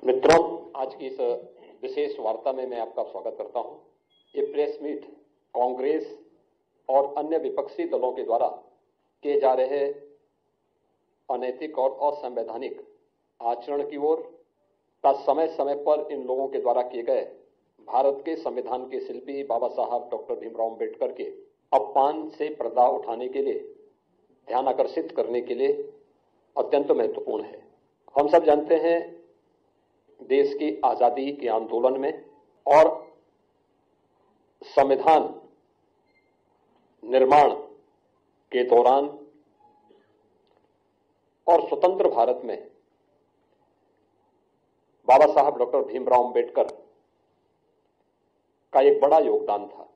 मित्रों, आज की इस विशेष वार्ता में मैं आपका स्वागत करता हूं। ये प्रेस मीट कांग्रेस और अन्य विपक्षी दलों के द्वारा किए जा रहे अनैतिक और असंवैधानिक आचरण की ओर का समय समय पर इन लोगों के द्वारा किए गए भारत के संविधान के शिल्पी बाबा साहब डॉक्टर भीमराव अम्बेडकर के अपमान से पर्दा उठाने के लिए, ध्यान आकर्षित करने के लिए अत्यंत महत्वपूर्ण है। हम सब जानते हैं, देश की आजादी के आंदोलन में और संविधान निर्माण के दौरान और स्वतंत्र भारत में बाबा साहब डॉक्टर भीमराव अम्बेडकर का एक बड़ा योगदान था।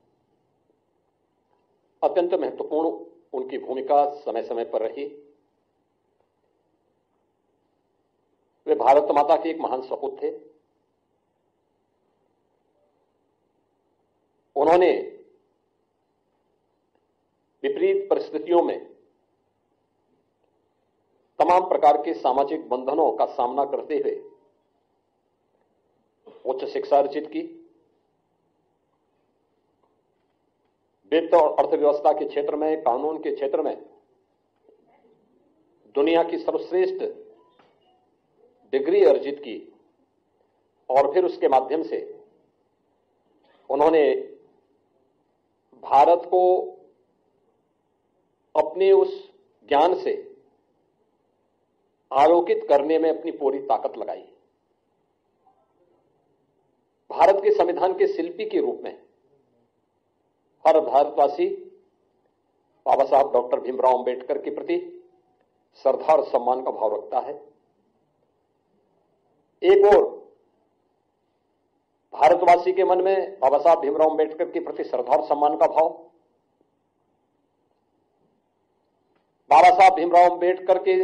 अत्यंत महत्वपूर्ण उनकी भूमिका समय समय पर रही। वे भारत माता के एक महान सपूत थे। उन्होंने विपरीत परिस्थितियों में तमाम प्रकार के सामाजिक बंधनों का सामना करते हुए उच्च शिक्षा अर्जित की। वित्त और अर्थव्यवस्था के क्षेत्र में, कानून के क्षेत्र में दुनिया की सर्वश्रेष्ठ डिग्री अर्जित की और फिर उसके माध्यम से उन्होंने भारत को अपने उस ज्ञान से आलोकित करने में अपनी पूरी ताकत लगाई। भारत के संविधान के शिल्पी के रूप में हर भारतवासी बाबा साहब डॉक्टर भीमराव अम्बेडकर के प्रति श्रद्धा और सम्मान का भाव रखता है। एक ओर भारतवासी के मन में बाबा साहब भीमराव अम्बेडकर के प्रति श्रद्धा और सम्मान का भाव, बाबा साहब भीमराव अम्बेडकर के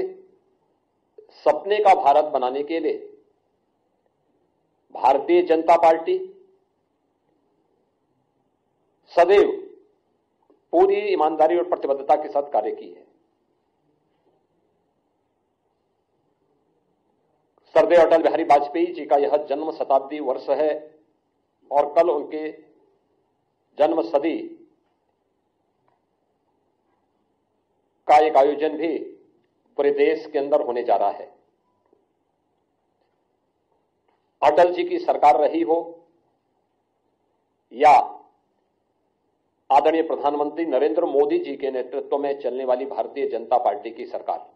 सपने का भारत बनाने के लिए भारतीय जनता पार्टी सदैव पूरी ईमानदारी और प्रतिबद्धता के साथ कार्य की है। सरदेव अटल बिहारी वाजपेयी जी का यह जन्म शताब्दी वर्ष है और कल उनके जन्म सदी का एक आयोजन भी पूरे देश के अंदर होने जा रहा है। अटल जी की सरकार रही हो या आदरणीय प्रधानमंत्री नरेंद्र मोदी जी के नेतृत्व में चलने वाली भारतीय जनता पार्टी की सरकार,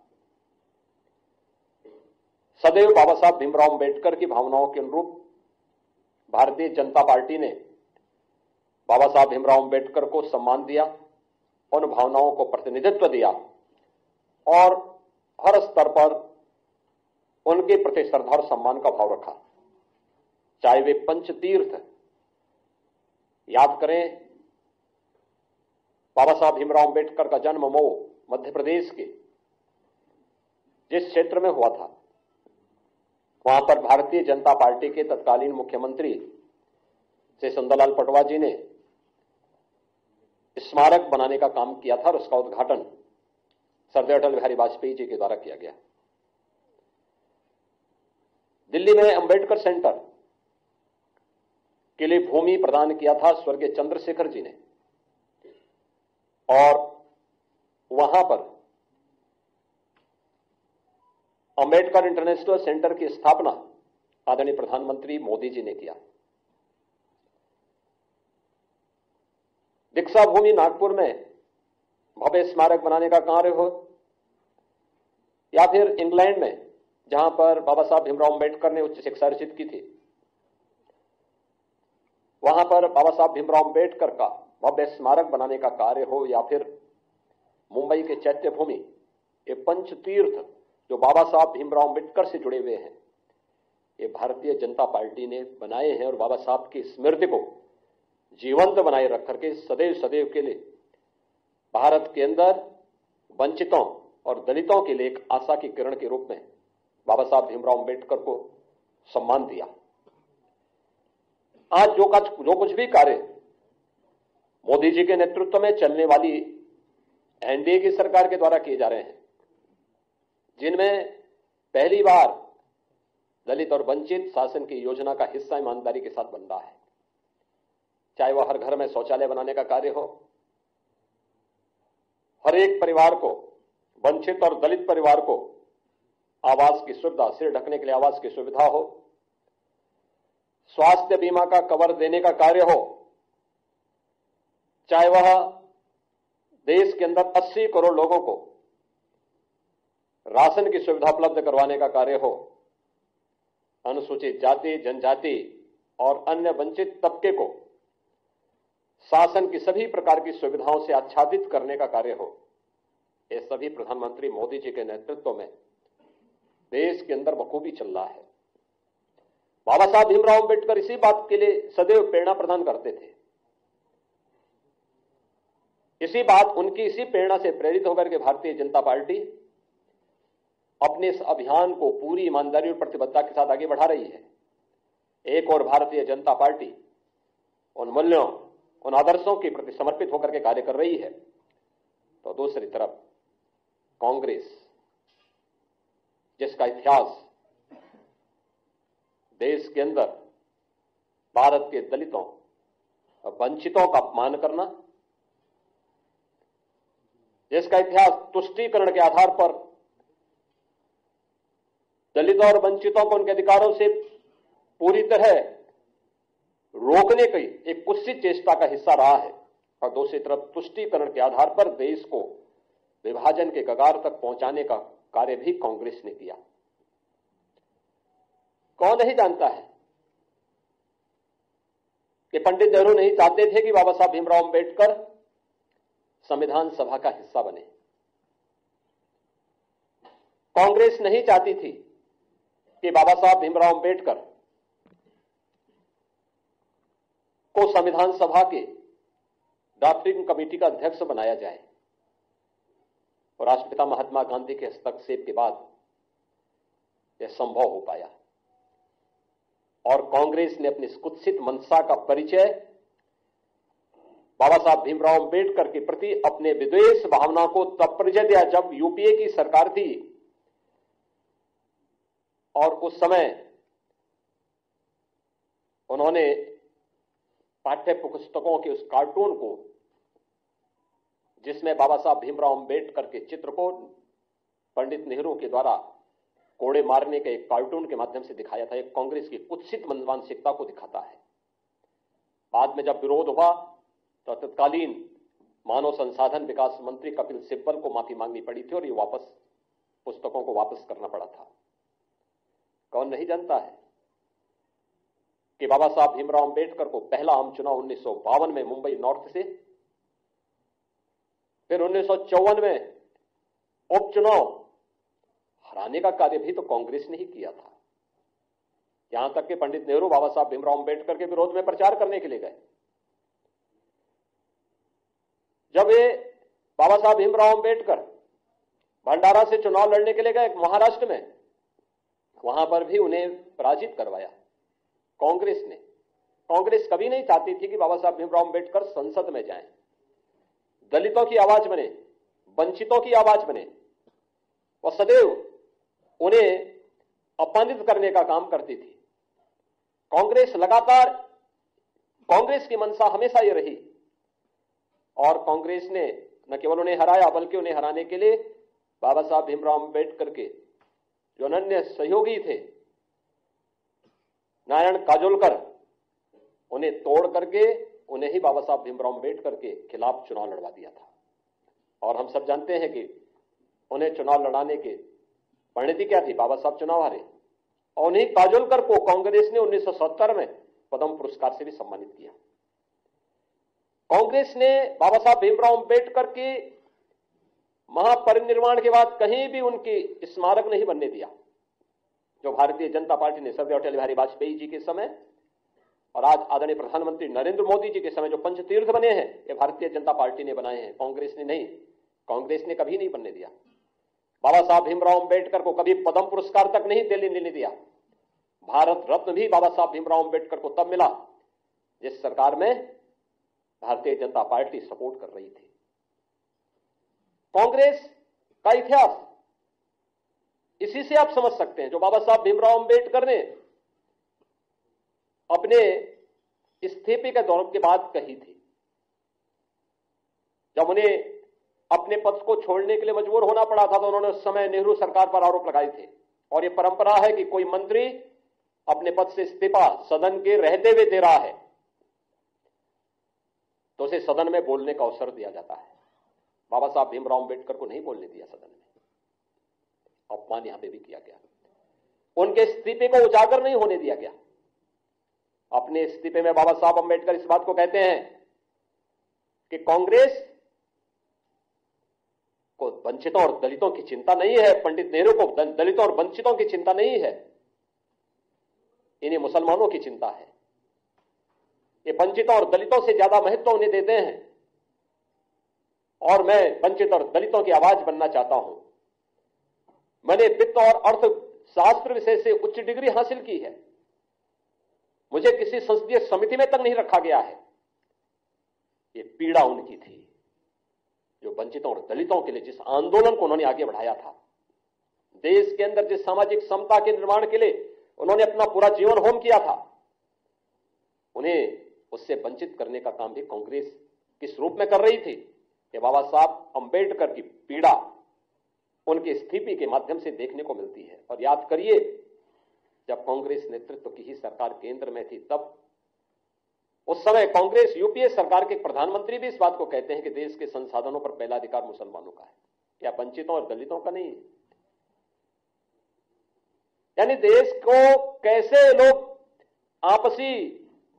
सदैव बाबा साहब भीमराव अम्बेडकर की भावनाओं के अनुरूप भारतीय जनता पार्टी ने बाबा साहब भीमराव अम्बेडकर को सम्मान दिया, उन भावनाओं को प्रतिनिधित्व दिया और हर स्तर पर उनके प्रति श्रद्धा और सम्मान का भाव रखा। चाहे वे पंचतीर्थ याद करें, बाबा साहब भीमराव अम्बेडकर का जन्म मऊ मध्य प्रदेश के जिस क्षेत्र में हुआ था, वहां पर भारतीय जनता पार्टी के तत्कालीन मुख्यमंत्री श्री सुंदरलाल पटवा जी ने स्मारक बनाने का काम किया था और उसका उद्घाटन सरदेव अटल बिहारी वाजपेयी जी के द्वारा किया गया। दिल्ली में अंबेडकर सेंटर के लिए भूमि प्रदान किया था स्वर्गीय चंद्रशेखर जी ने और वहां पर अंबेडकर इंटरनेशनल सेंटर की स्थापना आदरणीय प्रधानमंत्री मोदी जी ने किया। दीक्षा भूमि नागपुर में भव्य स्मारक बनाने का कार्य हो या फिर इंग्लैंड में जहां पर बाबा साहब भीमराव अम्बेडकर ने उच्च शिक्षा अर्जित की थी, वहां पर बाबा साहब भीमराव अम्बेडकर का भव्य स्मारक बनाने का कार्य हो या फिर मुंबई के चैत्य भूमि, ये पंचतीर्थ जो बाबा साहब भीमराव अम्बेडकर से जुड़े हुए हैं, ये भारतीय जनता पार्टी ने बनाए हैं और बाबा साहब की स्मृति को जीवंत बनाए रख करके सदैव सदैव के लिए भारत के अंदर वंचितों और दलितों के लिए एक आशा की किरण के रूप में बाबा साहब भीमराव अम्बेडकर को सम्मान दिया। आज जो कुछ भी कार्य मोदी जी के नेतृत्व में चलने वाली एनडीए की सरकार के द्वारा किए जा रहे हैं, जिनमें पहली बार दलित और वंचित शासन की योजना का हिस्सा ईमानदारी के साथ बन रहा है। चाहे वह हर घर में शौचालय बनाने का कार्य हो, हर एक परिवार को, वंचित और दलित परिवार को आवास की सुविधा, सिर ढकने के लिए आवास की सुविधा हो, स्वास्थ्य बीमा का कवर देने का कार्य हो, चाहे वह देश के अंदर 80 करोड़ लोगों को राशन की सुविधा उपलब्ध करवाने का कार्य हो, अनुसूचित जाति, जनजाति और अन्य वंचित तबके को शासन की सभी प्रकार की सुविधाओं से आच्छादित करने का कार्य हो, ये सभी प्रधानमंत्री मोदी जी के नेतृत्व में देश के अंदर बखूबी चल रहा है। बाबा साहब भीमराव अंबेडकर इसी बात के लिए सदैव प्रेरणा प्रदान करते थे। उनकी इसी प्रेरणा से प्रेरित होकर के भारतीय जनता पार्टी अपने इस अभियान को पूरी ईमानदारी और प्रतिबद्धता के साथ आगे बढ़ा रही है। एक और भारतीय जनता पार्टी उन मूल्यों, उन आदर्शों के प्रति समर्पित होकर के कार्य कर रही है, तो दूसरी तरफ कांग्रेस, जिसका इतिहास देश के अंदर भारत के दलितों और वंचितों का अपमान करना, जिसका इतिहास तुष्टीकरण के आधार पर दलितों और वंचितों को उनके अधिकारों से पूरी तरह रोकने की एक कुत्सित चेष्टा का हिस्सा रहा है, और दूसरी तरफ तुष्टीकरण के आधार पर देश को विभाजन के कगार तक पहुंचाने का कार्य भी कांग्रेस ने किया। कौन नहीं जानता है कि पंडित नेहरू नहीं चाहते थे कि बाबा साहब भीमराव अंबेडकर संविधान सभा का हिस्सा बने। कांग्रेस नहीं चाहती थी कि बाबा साहब भीमराव अंबेडकर को संविधान सभा के ड्राफ्टिंग कमेटी का अध्यक्ष बनाया जाए, और राष्ट्रपिता महात्मा गांधी के हस्तक्षेप के बाद यह संभव हो पाया। और कांग्रेस ने अपनी कुत्सित मंशा का परिचय बाबा साहब भीमराव अंबेडकर के प्रति अपने विद्वेष भावना को तब परिचय दिया जब यूपीए की सरकार थी, और उस समय उन्होंने पाठ्य पुस्तकों के उस कार्टून को, जिसमें बाबा साहब भीमराव अंबेडकर के चित्र को पंडित नेहरू के द्वारा कोड़े मारने के एक कार्टून के माध्यम से दिखाया था, एक कांग्रेस की कुत्सित मानसिकता को दिखाता है। बाद में जब विरोध हुआ तो तत्कालीन मानव संसाधन विकास मंत्री कपिल सिब्बल को माफी मांगनी पड़ी थी, और ये पुस्तकों को वापस करना पड़ा था। कौन नहीं जानता है कि बाबा साहब भीमराव अंबेडकर को पहला आम चुनाव 1952 में मुंबई नॉर्थ से, फिर 1954 में उपचुनाव हराने का कार्य भी तो कांग्रेस ने ही किया था। यहां तक कि पंडित नेहरू बाबा साहब भीमराव अंबेडकर के विरोध में प्रचार करने के लिए गए। जब ये बाबा साहब भीमराव अंबेडकर भंडारा से चुनाव लड़ने के लिए गए महाराष्ट्र में, वहां पर भी उन्हें पराजित करवाया कांग्रेस ने। कांग्रेस कभी नहीं चाहती थी कि बाबा साहब भीमराव अंबेडकर संसद में जाएं, दलितों की आवाज बने, वंचितों की आवाज बने, और सदैव उन्हें अपमानित करने का काम करती थी। कांग्रेस की मंशा हमेशा ये रही, और कांग्रेस ने न केवल उन्हें हराया बल्कि उन्हें हराने के लिए बाबा साहब भीमराव अंबेडकर के जो अनन्य सहयोगी थे नारायण काजोलकर, उन्हें तोड़ करके उन्हें ही बाबा साहब भीमराव अंबेडकर के खिलाफ चुनाव लड़वा दिया था। और हम सब जानते हैं कि उन्हें चुनाव लड़ाने के परिणति क्या थी, बाबा साहब चुनाव हारे, और उन्हीं काजोलकर को कांग्रेस ने 1970 में पद्म पुरस्कार से भी सम्मानित किया। कांग्रेस ने बाबा साहब भीमराव अंबेडकर के महापरिनिर्वाण के बाद कहीं भी उनकी स्मारक नहीं बनने दिया। जो भारतीय जनता पार्टी ने सरदार अटल बिहारी वाजपेयी जी के समय और आज आदरणीय प्रधानमंत्री नरेंद्र मोदी जी के समय जो पंचतीर्थ बने हैं, ये भारतीय जनता पार्टी ने बनाए हैं, कांग्रेस ने नहीं। कांग्रेस ने कभी नहीं बनने दिया। बाबा साहब भीमराव अंबेडकर को कभी पद्म पुरस्कार तक नहीं लेने दिया। भारत रत्न भी बाबा साहब भीमराव अंबेडकर को तब मिला जिस सरकार में भारतीय जनता पार्टी सपोर्ट कर रही थी। कांग्रेस का इतिहास इसी से आप समझ सकते हैं जो बाबा साहब भीमराव अंबेडकर ने अपने इस्तीफे के दौर के बाद कही थी, जब उन्हें अपने पद को छोड़ने के लिए मजबूर होना पड़ा था, तो उन्होंने उस समय नेहरू सरकार पर आरोप लगाए थे। और यह परंपरा है कि कोई मंत्री अपने पद से इस्तीफा सदन के रहते हुए दे रहा है तो उसे सदन में बोलने का अवसर दिया जाता है। बाबा साहब भीमराव अंबेडकर को नहीं बोलने दिया सदन में, अपमान यहां पे भी किया गया। उनके इस्तीफे को उजागर नहीं होने दिया गया। अपने इस्तीफे में बाबा साहब अंबेडकर इस बात को कहते हैं कि कांग्रेस को वंचितों और दलितों की चिंता नहीं है, पंडित नेहरू को दलितों और वंचितों की चिंता नहीं है, इन्हें मुसलमानों की चिंता है। ये वंचितों और दलितों से ज्यादा महत्व उन्हें देते हैं और मैं वंचित और दलितों की आवाज बनना चाहता हूं। मैंने वित्त और अर्थशास्त्र विषय से उच्च डिग्री हासिल की है, मुझे किसी संसदीय समिति में तक नहीं रखा गया है। ये पीड़ा उनकी थी जो वंचितों और दलितों के लिए जिस आंदोलन को उन्होंने आगे बढ़ाया था, देश के अंदर जिस सामाजिक समता के निर्माण के लिए उन्होंने अपना पूरा जीवन होम किया था, उन्हें उससे वंचित करने का काम भी कांग्रेस किस रूप में कर रही थी। ये बाबा साहब अंबेडकर की पीड़ा उनके इस्तीफे के माध्यम से देखने को मिलती है। और याद करिए, जब कांग्रेस नेतृत्व की ही सरकार केंद्र में थी, तब उस समय कांग्रेस यूपीए सरकार के प्रधानमंत्री भी इस बात को कहते हैं कि देश के संसाधनों पर पहला अधिकार मुसलमानों का है, या वंचितों और दलितों का नहीं है। यानी देश को कैसे लोग आपसी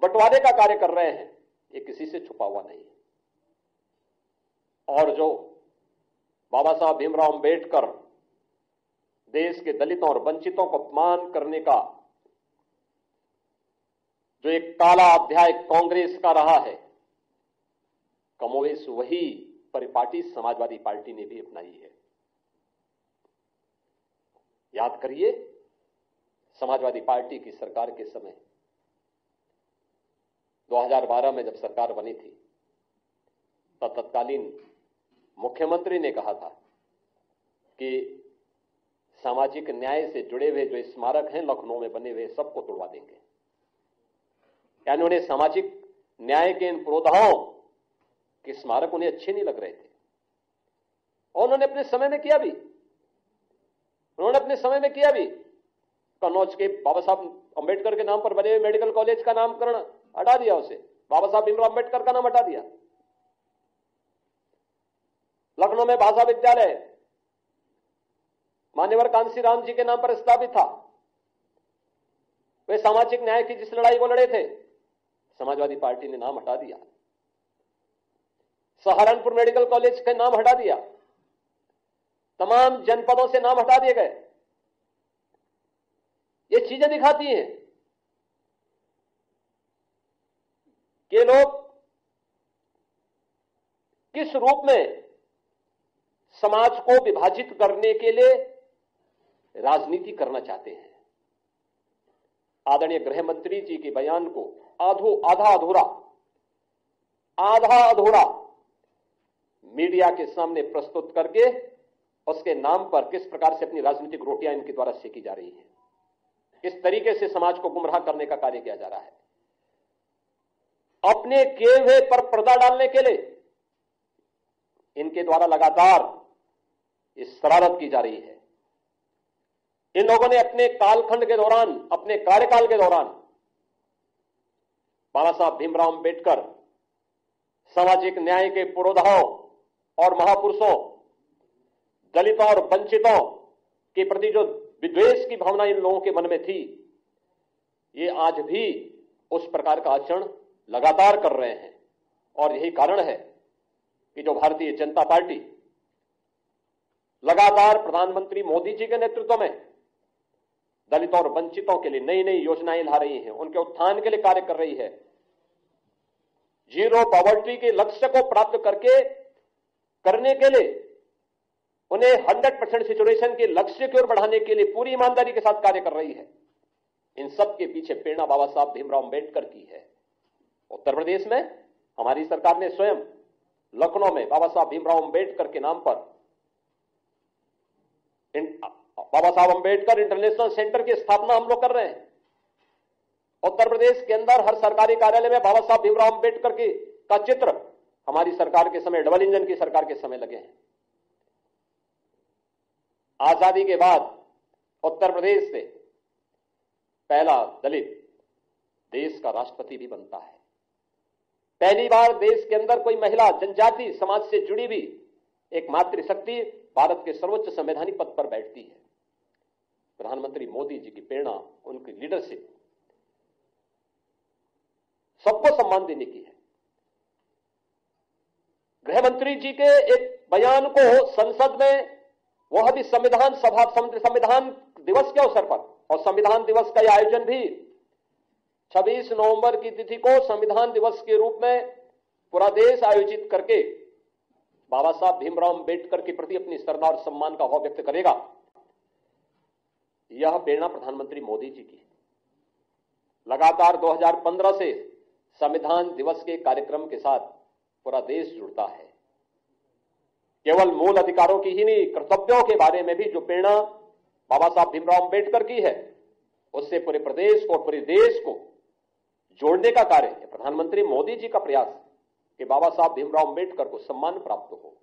बंटवारे का कार्य कर रहे हैं, ये किसी से छुपा हुआ नहीं है। और जो बाबा साहब भीमराव अंबेडकर देश के दलितों और वंचितों को अपमान करने का जो एक काला अध्याय कांग्रेस का रहा है, कमोवेश वही परिपाटी समाजवादी पार्टी ने भी अपनाई है। याद करिए, समाजवादी पार्टी की सरकार के समय 2012 में जब सरकार बनी थी, तब तत्कालीन मुख्यमंत्री ने कहा था कि सामाजिक न्याय से जुड़े हुए जो स्मारक हैं लखनऊ में बने हुए, सबको तोड़वा देंगे। यानी उन्हें सामाजिक न्याय के इन पुरोधाओं के स्मारक उन्हें अच्छे नहीं लग रहे थे, और उन्होंने अपने समय में किया भी। कन्नौज के बाबा साहब अंबेडकर के नाम पर बने हुए मेडिकल कॉलेज का नामकरण हटा दिया, उसे बाबा साहब भीमराव अंबेडकर का नाम हटा दिया। लखनऊ में भाषा विद्यालय मान्यवर कांसी राम जी के नाम पर स्थापित था। वे सामाजिक न्याय की जिस लड़ाई को लड़े थे, समाजवादी पार्टी ने नाम हटा दिया। सहारनपुर मेडिकल कॉलेज के नाम हटा दिया, तमाम जनपदों से नाम हटा दिए गए। ये चीजें दिखाती हैं कि लोग किस रूप में समाज को विभाजित करने के लिए राजनीति करना चाहते हैं। आदरणीय गृह मंत्री जी के बयान को आधा अधूरा मीडिया के सामने प्रस्तुत करके उसके नाम पर किस प्रकार से अपनी राजनीतिक रोटियां इनके द्वारा सेकी जा रही है, किस तरीके से समाज को गुमराह करने का कार्य किया जा रहा है। अपने किए हुए पर पर्दा डालने के लिए इनके द्वारा लगातार इस शरारत की जा रही है। इन लोगों ने अपने कालखंड के दौरान, अपने कार्यकाल के दौरान बाबा साहब भीमराव अंबेडकर, सामाजिक न्याय के पुरोधाओं और महापुरुषों, दलितों और वंचितों के प्रति जो विद्वेष की भावना इन लोगों के मन में थी, ये आज भी उस प्रकार का आचरण लगातार कर रहे हैं। और यही कारण है कि जो भारतीय जनता पार्टी लगातार प्रधानमंत्री मोदी जी के नेतृत्व में दलितों और वंचितों के लिए नई नई योजनाएं ला रही है, उनके उत्थान के लिए कार्य कर रही है। जीरो पॉवर्टी के लक्ष्य को प्राप्त करने के लिए उन्हें 100% सिचुएशन के लक्ष्य की ओर बढ़ाने के लिए पूरी ईमानदारी के साथ कार्य कर रही है। इन सब के पीछे प्रेरणा बाबा साहब भीमराव अंबेडकर की है। उत्तर प्रदेश में हमारी सरकार ने स्वयं लखनऊ में बाबा साहब भीमराव अंबेडकर के नाम पर बाबा साहब अंबेडकर इंटरनेशनल सेंटर की स्थापना हम लोग कर रहे हैं। उत्तर प्रदेश के अंदर हर सरकारी कार्यालय में बाबा साहब भीमराव अंबेडकर का चित्र हमारी सरकार के समय, डबल इंजन की सरकार के समय लगे हैं। आजादी के बाद उत्तर प्रदेश से पहला दलित देश का राष्ट्रपति भी बनता है। पहली बार देश के अंदर कोई महिला जनजाति समाज से जुड़ी हुई एक मातृशक्ति भारत के सर्वोच्च संवैधानिक पद पर बैठती है। प्रधानमंत्री मोदी जी की प्रेरणा, उनकी लीडरशिप सबको सम्मान देने की है। गृह मंत्री जी के एक बयान को संसद में, वह भी संविधान दिवस के अवसर पर, और संविधान दिवस का यह आयोजन भी 26 नवंबर की तिथि को संविधान दिवस के रूप में पूरा देश आयोजित करके बाबा साहब भीमराव अंबेडकर के प्रति अपनी श्रद्धा और सम्मान का भाव व्यक्त करेगा। यह प्रेरणा प्रधानमंत्री मोदी जी की लगातार 2015 से संविधान दिवस के कार्यक्रम के साथ पूरा देश जुड़ता है। केवल मूल अधिकारों की ही नहीं, कर्तव्यों के बारे में भी जो प्रेरणा बाबा साहब भीमराव अंबेडकर की है, उससे पूरे प्रदेश को और पूरे देश को जोड़ने का कार्य है। प्रधानमंत्री मोदी जी का प्रयास कि बाबा साहब भीमराव अंबेडकर को सम्मान प्राप्त हो,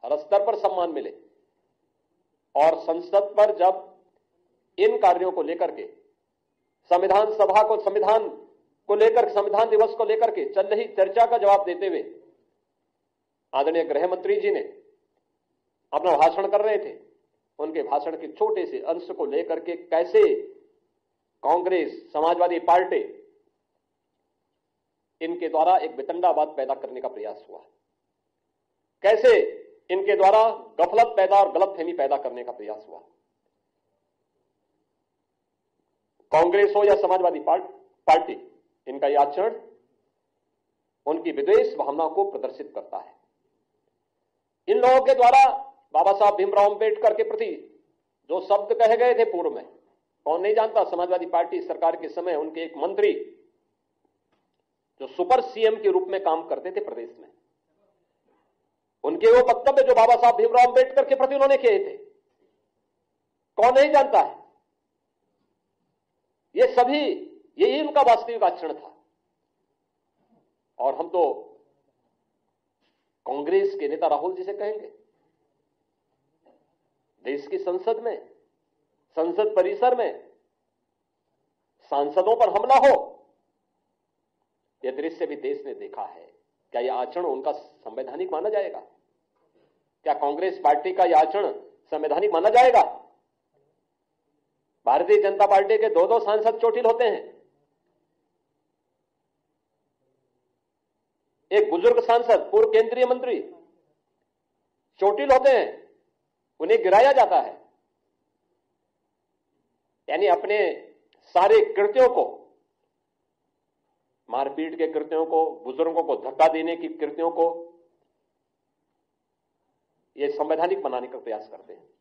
हर स्तर पर सम्मान मिले, और संसद पर जब इन कार्यों को लेकर के संविधान सभा को संविधान दिवस को लेकर के चल रही चर्चा का जवाब देते हुए आदरणीय गृह मंत्री जी ने अपना भाषण कर रहे थे। उनके भाषण के छोटे से अंश को लेकर के कैसे कांग्रेस, समाजवादी पार्टी, इनके द्वारा एक वितंडावाद पैदा करने का प्रयास हुआ, कैसे इनके द्वारा गफलत पैदा और गलतफहमी पैदा करने का प्रयास हुआ। कांग्रेस हो या समाजवादी पार्टी, इनका यह आचरण उनकी विद्वेष भावना को प्रदर्शित करता है। इन लोगों के द्वारा बाबा साहब भीमराव अंबेडकर के प्रति जो शब्द कहे गए थे पूर्व में, कौन नहीं जानता। समाजवादी पार्टी सरकार के समय उनके एक मंत्री जो सुपर सीएम के रूप में काम करते थे प्रदेश में, उनके वो वक्तव्य जो बाबा साहब भीमराव अंबेडकर के प्रति उन्होंने किए थे, कौन नहीं जानता है। ये सभी, यही उनका वास्तविक आचरण था। और हम तो कांग्रेस के नेता राहुल जी से कहेंगे, देश की संसद में, संसद परिसर में सांसदों पर हमला हो, यह दृश्य भी देश ने देखा है। क्या यह आचरण उनका संवैधानिक माना जाएगा? क्या कांग्रेस पार्टी का यह आचरण संवैधानिक माना जाएगा? भारतीय जनता पार्टी के 2-2 सांसद चोटिल होते हैं। एक बुजुर्ग सांसद, पूर्व केंद्रीय मंत्री चोटिल होते हैं, उन्हें गिराया जाता है। यानी अपने सारे कृत्यों को, मारपीट के कृत्यों को, बुजुर्गों को धक्का देने की कृत्यों को, ये संवैधानिक बनाने का प्रयास करते हैं।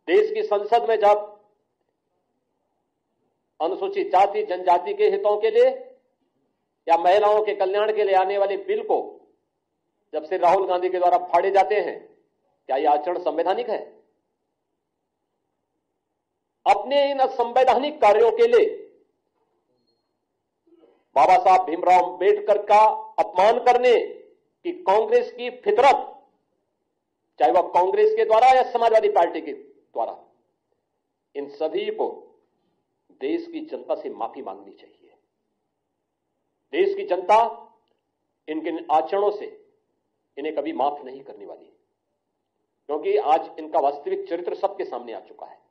देश की संसद में जब अनुसूचित जाति जनजाति के हितों के लिए या महिलाओं के कल्याण के लिए आने वाले बिल को जब से राहुल गांधी के द्वारा फाड़े जाते हैं, क्या यह आचरण संवैधानिक है? अपने इन असंवैधानिक कार्यों के लिए बाबा साहब भीमराव अंबेडकर का अपमान करने की कांग्रेस की फितरत, चाहे वह कांग्रेस के द्वारा या समाजवादी पार्टी के द्वारा, इन सभी को देश की जनता से माफी मांगनी चाहिए। देश की जनता इनके आचरणों से इन्हें कभी माफ नहीं करने वाली, क्योंकि आज इनका वास्तविक चरित्र सबके सामने आ चुका है।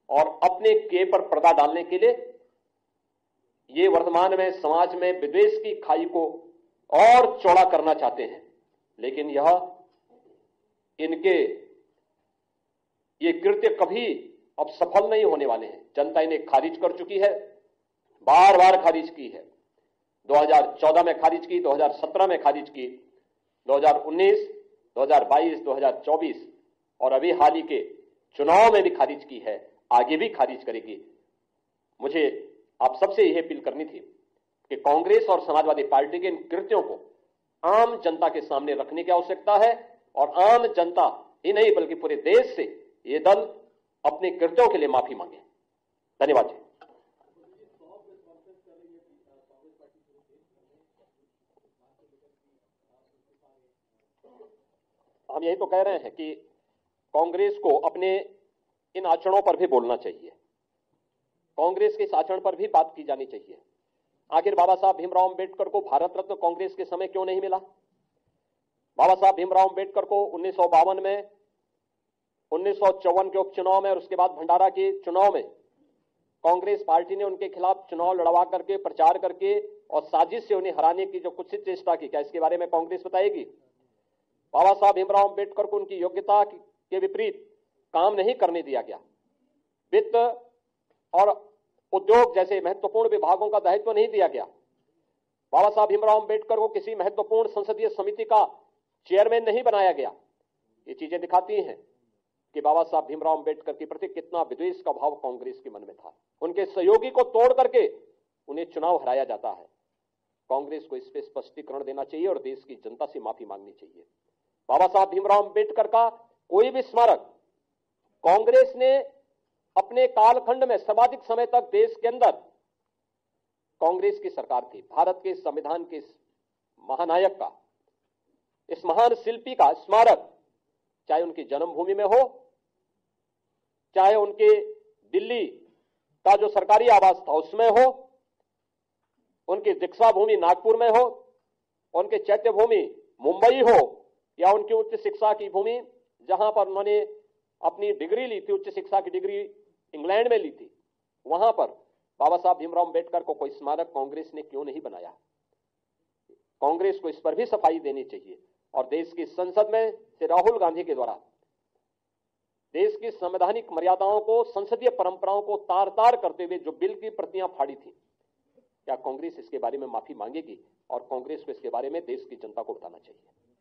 और अपने किए पर पर्दा डालने के लिए ये वर्तमान में समाज में विद्वेष की खाई को और चौड़ा करना चाहते हैं, लेकिन यह इनके ये कृत्य कभी अब सफल नहीं होने वाले हैं। जनता इन्हें खारिज कर चुकी है, बार बार खारिज की है। 2014 में खारिज की, 2017 में खारिज की, 2019, 2022, 2024 और अभी हाल ही के चुनाव में भी खारिज की है, आगे भी खारिज करेगी। मुझे आप सबसे यह अपील करनी थी कि कांग्रेस और समाजवादी पार्टी के इन कृत्यों को आम जनता के सामने रखने की आवश्यकता है, और आम जनता ही नहीं बल्कि पूरे देश से ये दल अपने कृत्यों के लिए माफी मांगे। धन्यवाद जी। हम यही तो कह रहे हैं कि कांग्रेस को अपने इन आचरणों पर भी बोलना चाहिए, कांग्रेस के इस आचरण पर भी बात की जानी चाहिए। आखिर बाबा साहब भीमराव अंबेडकर को भारत रत्न कांग्रेस के समय क्यों नहीं मिला? बाबा साहब भीमराव अंबेडकर को 1952 में, 1954 के उपचुनाव में और उसके बाद भंडारा के चुनाव में कांग्रेस पार्टी ने उनके खिलाफ चुनाव लड़वा करके, प्रचार करके और साजिश से उन्हें हराने की जो कुत्सित चेष्टा की, क्या इसके बारे में कांग्रेस बताएगी? बाबा साहब भीमराव अंबेडकर को उनकी योग्यता के विपरीत काम नहीं करने दिया गया। वित्त और उद्योग जैसे महत्वपूर्ण विभागों का दायित्व नहीं दिया गया। बाबा साहब भीमराव अंबेडकर को किसी महत्वपूर्ण संसदीय समिति का चेयरमैन नहीं बनाया गया। ये चीजें दिखाती हैं कि बाबा साहब भीमराव अंबेडकर के प्रति कितना विद्वेष का भाव कांग्रेस के मन में था। उनके सहयोगी को तोड़ करके उन्हें चुनाव हराया जाता है। कांग्रेस को इस पर स्पष्टीकरण देना चाहिए और देश की जनता से माफी मांगनी चाहिए। बाबा साहब भीमराव अंबेडकर का कोई भी स्मारक कांग्रेस ने अपने कालखंड में सर्वाधिक समय तक देश के अंदर, कांग्रेस की सरकार थी, भारत के संविधान के महानायक का, इस महान शिल्पी का स्मारक, चाहे उनकी जन्मभूमि में हो, चाहे उनके दिल्ली का जो सरकारी आवास था उसमें हो, उनकी दीक्षा भूमि नागपुर में हो, उनके चैत्य भूमि मुंबई हो, या उनकी उच्च शिक्षा की भूमि जहां पर उन्होंने अपनी डिग्री ली थी, उच्च शिक्षा की डिग्री इंग्लैंड में ली थी, वहां पर बाबा साहब भीमराव अंबेडकर को कोई स्मारक कांग्रेस ने क्यों नहीं बनाया? कांग्रेस को इस पर भी सफाई देनी चाहिए और देश की संसद में से राहुल गांधी के द्वारा देश की संवैधानिक मर्यादाओं को, संसदीय परंपराओं को तार तार करते हुए जो बिल की प्रतियां फाड़ी थी, क्या कांग्रेस इसके बारे में माफी मांगेगी? और कांग्रेस को इसके बारे में देश की जनता को बताना चाहिए।